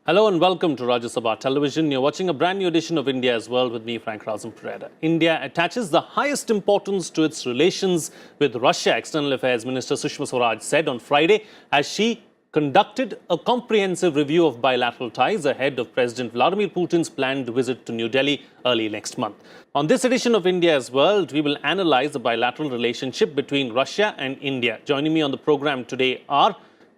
Hello and welcome to Rajya Sabha Television. You're watching a brand new edition of India's World with me, Frank Razum-Pereda. India attaches the highest importance to its relations with Russia, External Affairs Minister Sushma Swaraj said on Friday as she conducted a comprehensive review of bilateral ties ahead of President Vladimir Putin's planned visit to New Delhi early next month. On this edition of India's World, we will analyze the bilateral relationship between Russia and India. Joining me on the program today are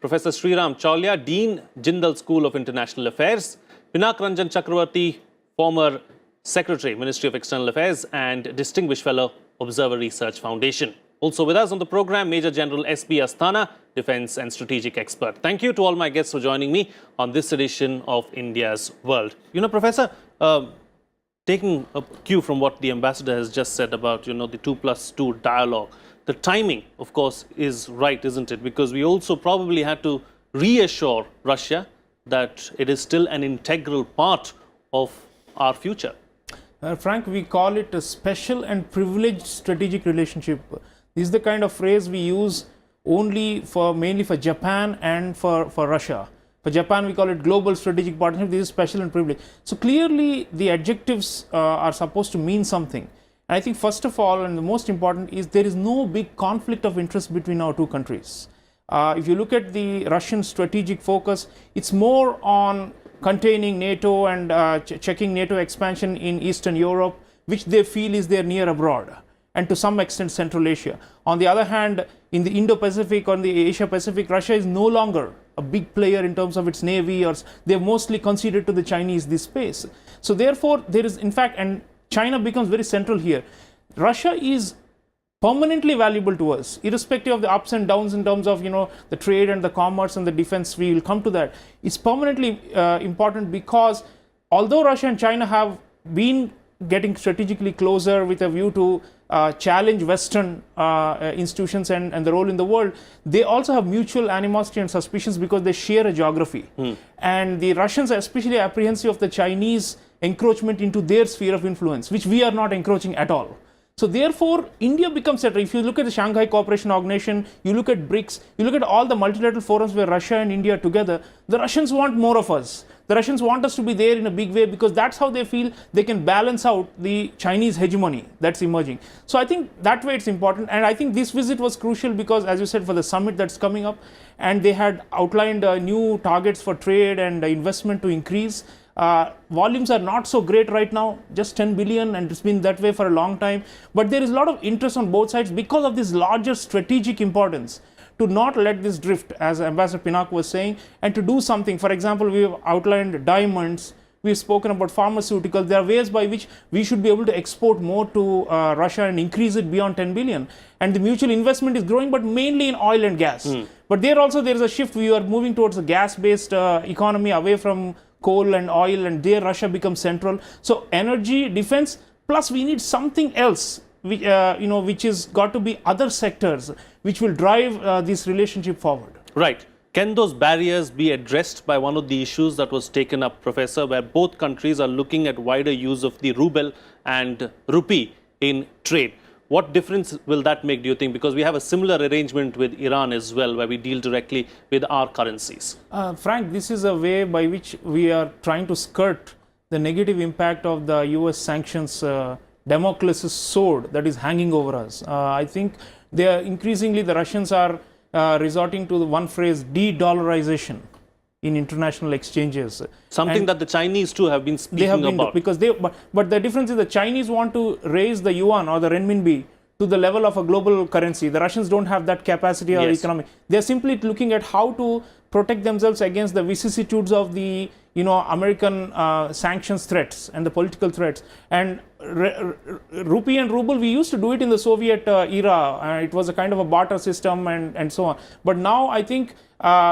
Professor Sreeram Chaulia, Dean, Jindal School of International Affairs, Pinak Ranjan Chakravarti, former Secretary, Ministry of External Affairs, and Distinguished Fellow, Observer Research Foundation. Also with us on the program, Major General S.B. Asthana, Defence and Strategic Expert. Thank you to all my guests for joining me on this edition of India's World. You know, Professor, taking a cue from what the Ambassador has just said about, the 2+2 dialogue, the timing, of course, is right, isn't it? Because we also probably had to reassure Russia that it is still an integral part of our future. Frank, we call it a special and privileged strategic relationship. This is the kind of phrase we use mainly for Japan and for Russia. For Japan, we call it global strategic partnership. This is special and privileged. So clearly, the adjectives are supposed to mean something. And I think first of all, and the most important, is there is no big conflict of interest between our two countries. If you look at the Russian strategic focus, it's more on containing NATO and checking NATO expansion in Eastern Europe, which they feel is their near abroad, and to some extent Central Asia. On the other hand, in the Indo-Pacific or the Asia-Pacific, Russia is no longer a big player in terms of its navy, or they've mostly conceded to the Chinese this space. So therefore, there is in fact, and China becomes very central here. Russia is permanently valuable to us, irrespective of the ups and downs in terms of the trade and the commerce and the defense. We will come to that. It's permanently important because although Russia and China have been getting strategically closer with a view to challenge Western institutions and the role in the world, they also have mutual animosity and suspicions because they share a geography. And the Russians are especially apprehensive of the Chinese encroachment into their sphere of influence, which we are not encroaching at all. So therefore, India becomes central. If you look at the Shanghai Cooperation Organization, you look at BRICS, you look at all the multilateral forums where Russia and India are together, the Russians want more of us. The Russians want us to be there in a big way because that's how they feel they can balance out the Chinese hegemony that's emerging. So I think that way it's important. And I think this visit was crucial because, as you said, for the summit that's coming up, and they had outlined new targets for trade and investment to increase. Volumes are not so great right now, just 10 billion, and it's been that way for a long time. But there is a lot of interest on both sides because of this larger strategic importance to not let this drift, as Ambassador Pinak was saying, and to do something. For example, we have outlined diamonds, we've spoken about pharmaceuticals. There are ways by which we should be able to export more to Russia and increase it beyond 10 billion. And the mutual investment is growing, but mainly in oil and gas. But there is a shift. We are moving towards a gas-based economy away from coal and oil, and there Russia becomes central. So energy, defense, plus we need something else, which is got to be other sectors which will drive this relationship forward. Right. Can those barriers be addressed by one of the issues that was taken up, Professor, where both countries are looking at wider use of the ruble and rupee in trade? What difference will that make, do you think? Because we have a similar arrangement with Iran as well, where we deal directly with our currencies. Frank, this is a way by which we are trying to skirt the negative impact of the US sanctions, Damocles' sword that is hanging over us. I think they are increasingly, the Russians are resorting to the one phrase, de-dollarization in international exchanges. Something that the Chinese too have been speaking about. Because but the difference is the Chinese want to raise the yuan or the renminbi to the level of a global currency. The Russians don't have that capacity or economy. They're simply looking at how to protect themselves against the vicissitudes of the American sanctions threats and the political threats. And rupee and ruble, we used to do it in the Soviet era. It was a kind of a barter system and so on. But now I think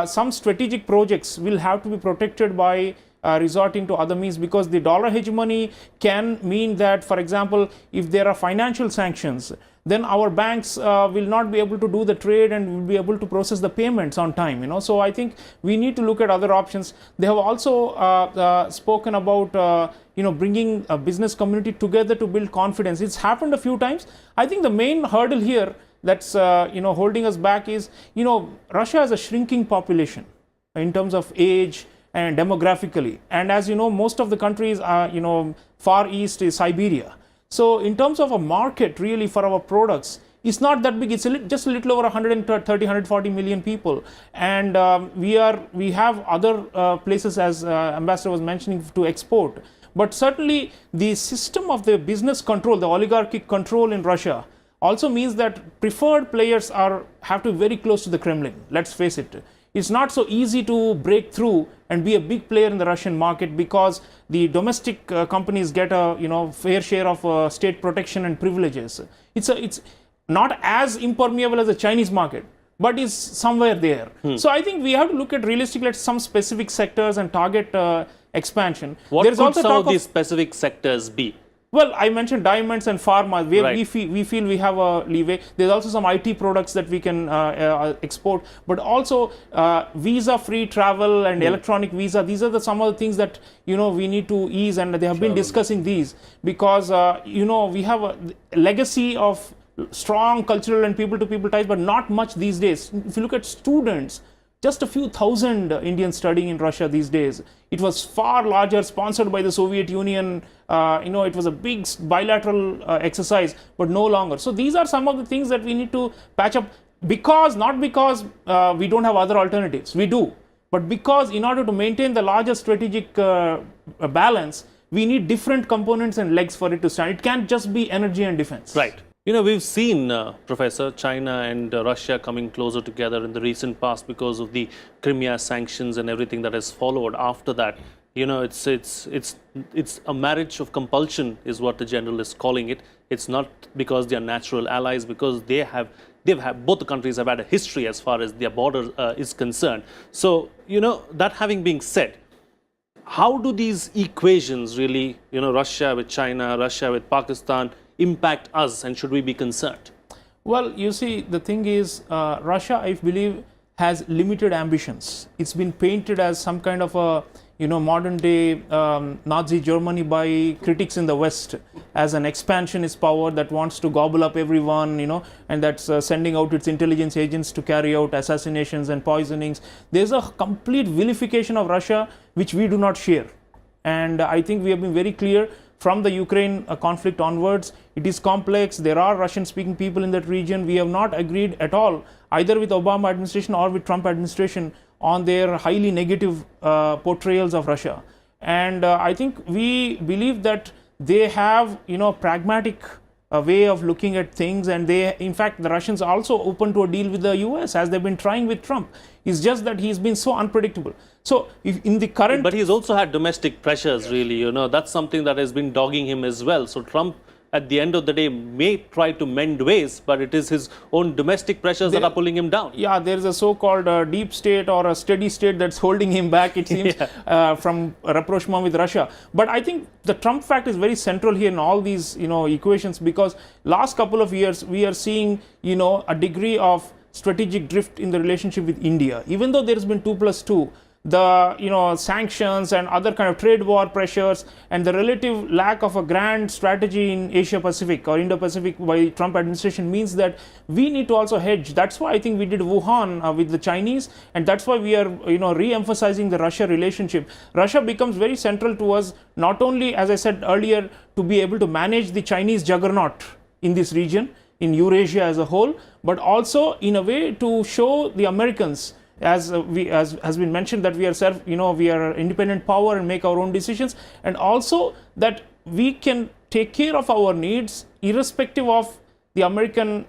some strategic projects will have to be protected by resorting to other means, because the dollar hegemony can mean that, for example, if there are financial sanctions, then our banks will not be able to do the trade and will be able to process the payments on time. So I think we need to look at other options. They have also spoken about bringing a business community together to build confidence. It's happened a few times. I think the main hurdle here that's holding us back is Russia has a shrinking population in terms of age and demographically. And as you know, most of the countries are, far east is Siberia. So in terms of a market really for our products, it's not that big. It's just a little over 130, 140 million people. And we have other places, as Ambassador was mentioning, to export. But certainly the system of the business control, the oligarchic control in Russia, also means that preferred players have to be very close to the Kremlin. Let's face it. It's not so easy to break through and be a big player in the Russian market, because the domestic companies get a fair share of state protection and privileges. It's not as impermeable as the Chinese market, but is somewhere there. So I think we have to look at realistically at some specific sectors and target expansion. What There's could also some talk of these specific sectors be? Well, I mentioned diamonds and pharma, where Right. we feel we have a leeway. There's also some IT products that we can export, but also visa-free travel and electronic visa. These are some of the things that we need to ease, and they have been discussing these, because we have a legacy of strong cultural and people-to-people ties, but not much these days. If you look at students, just a few thousand Indians studying in Russia these days. It was far larger, sponsored by the Soviet Union. It was a big bilateral exercise, but no longer. So these are some of the things that we need to patch up, not because we don't have other alternatives. We do. But because in order to maintain the larger strategic balance, we need different components and legs for it to stand. It can't just be energy and defense. Right. We've seen, Professor, China and Russia coming closer together in the recent past because of the Crimea sanctions and everything that has followed after that. It's a marriage of compulsion is what the general is calling it. It's not because they are natural allies, because both the countries have had a history as far as their border is concerned. So, that having been said, how do these equations really, Russia with China, Russia with Pakistan, impact us, and should we be concerned? Well, you see, the thing is, Russia, I believe, has limited ambitions. It's been painted as some kind of a modern day Nazi Germany by critics in the West, as an expansionist power that wants to gobble up everyone, and that's sending out its intelligence agents to carry out assassinations and poisonings. There's a complete vilification of Russia which we do not share, and I think we have been very clear from the Ukraine conflict onwards. It is complex. There are Russian speaking people in that region. We have not agreed at all, either with Obama administration or with Trump administration, on their highly negative portrayals of Russia. And I think we believe that they have pragmatic way of looking at things, and in fact, the Russians are also open to a deal with the US, as they've been trying with Trump. It's just that he's been so unpredictable. So if in the current... But he's also had domestic pressures, really, that's something that has been dogging him as well. So Trump, at the end of the day, may try to mend ways, but it is his own domestic pressures that are pulling him down. Yeah, there's a so-called deep state or a steady state that's holding him back, it seems, from rapprochement with Russia. But I think the Trump fact is very central here in all these, equations, because last couple of years, we are seeing, a degree of strategic drift in the relationship with India. Even though there's been 2+2, the sanctions and other kind of trade war pressures and the relative lack of a grand strategy in Asia Pacific or Indo Pacific by Trump administration means that we need to also hedge. That's why I think we did Wuhan with the Chinese, and that's why we are re-emphasizing the Russia relationship. Russia becomes very central to us, not only, as I said earlier, to be able to manage the Chinese juggernaut in this region, in Eurasia as a whole, but also in a way to show the Americans, as has been mentioned, that we are an independent power and make our own decisions, and also that we can take care of our needs irrespective of the American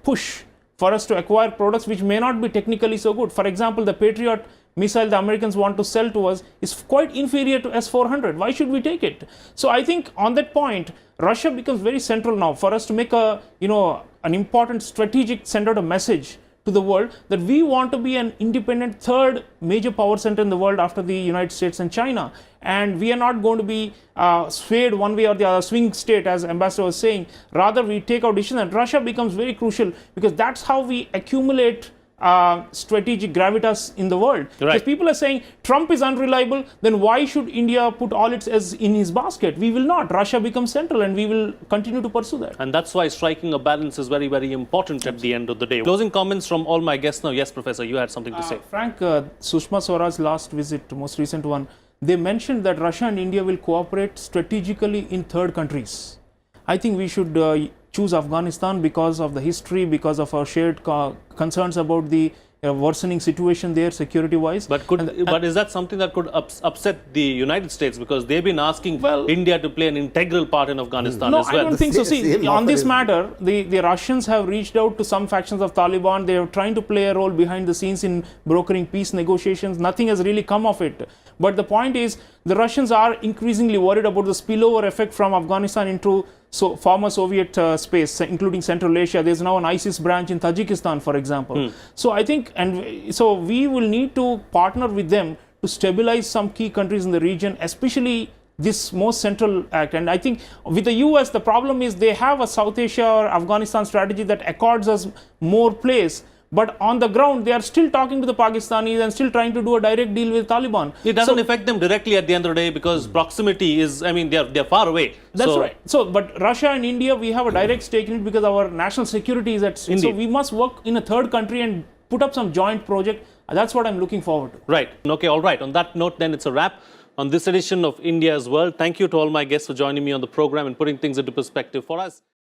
push for us to acquire products which may not be technically so good. For example, the Patriot missile the Americans want to sell to us is quite inferior to S-400. Why should we take it? So I think on that point, Russia becomes very central now for us to make an important strategic, send out a message to the world that we want to be an independent third major power center in the world after the United States and China. And we are not going to be swayed one way or the other, swing state, as Ambassador was saying. Rather, we take our decisions, and Russia becomes very crucial, because that's how we accumulate strategic gravitas in the world. Right. Because people are saying Trump is unreliable, then why should India put all its eggs in his basket? We will not. Russia becomes central and we will continue to pursue that. And that's why striking a balance is very, very important at the end of the day. Closing comments from all my guests now. Yes, Professor, you had something to say. Frank, Sushma Swaraj's last visit, most recent one, they mentioned that Russia and India will cooperate strategically in third countries. I think we should choose Afghanistan because of the history, because of our shared concerns about the worsening situation there security-wise. But but is that something that could upset the United States, because they've been asking India to play an integral part in Afghanistan as well? No, I don't think so. See, on this matter, the Russians have reached out to some factions of Taliban. They are trying to play a role behind the scenes in brokering peace negotiations. Nothing has really come of it. But the point is, the Russians are increasingly worried about the spillover effect from Afghanistan into former Soviet space, including Central Asia. There's now an ISIS branch in Tajikistan, for example. So I think, so we will need to partner with them to stabilize some key countries in the region, especially this most central act. And I think with the US, the problem is they have a South Asia or Afghanistan strategy that accords us more place. But on the ground, they are still talking to the Pakistanis and still trying to do a direct deal with Taliban. It doesn't affect them directly at the end of the day, because proximity is, I mean, they're far away. That's right. So, but Russia and India, we have a direct stake in it because our national security is at stake. So we must work in a third country and put up some joint project. That's what I'm looking forward to. Right. Okay, all right. On that note, then, it's a wrap on this edition of India's World. Thank you to all my guests for joining me on the program and putting things into perspective for us.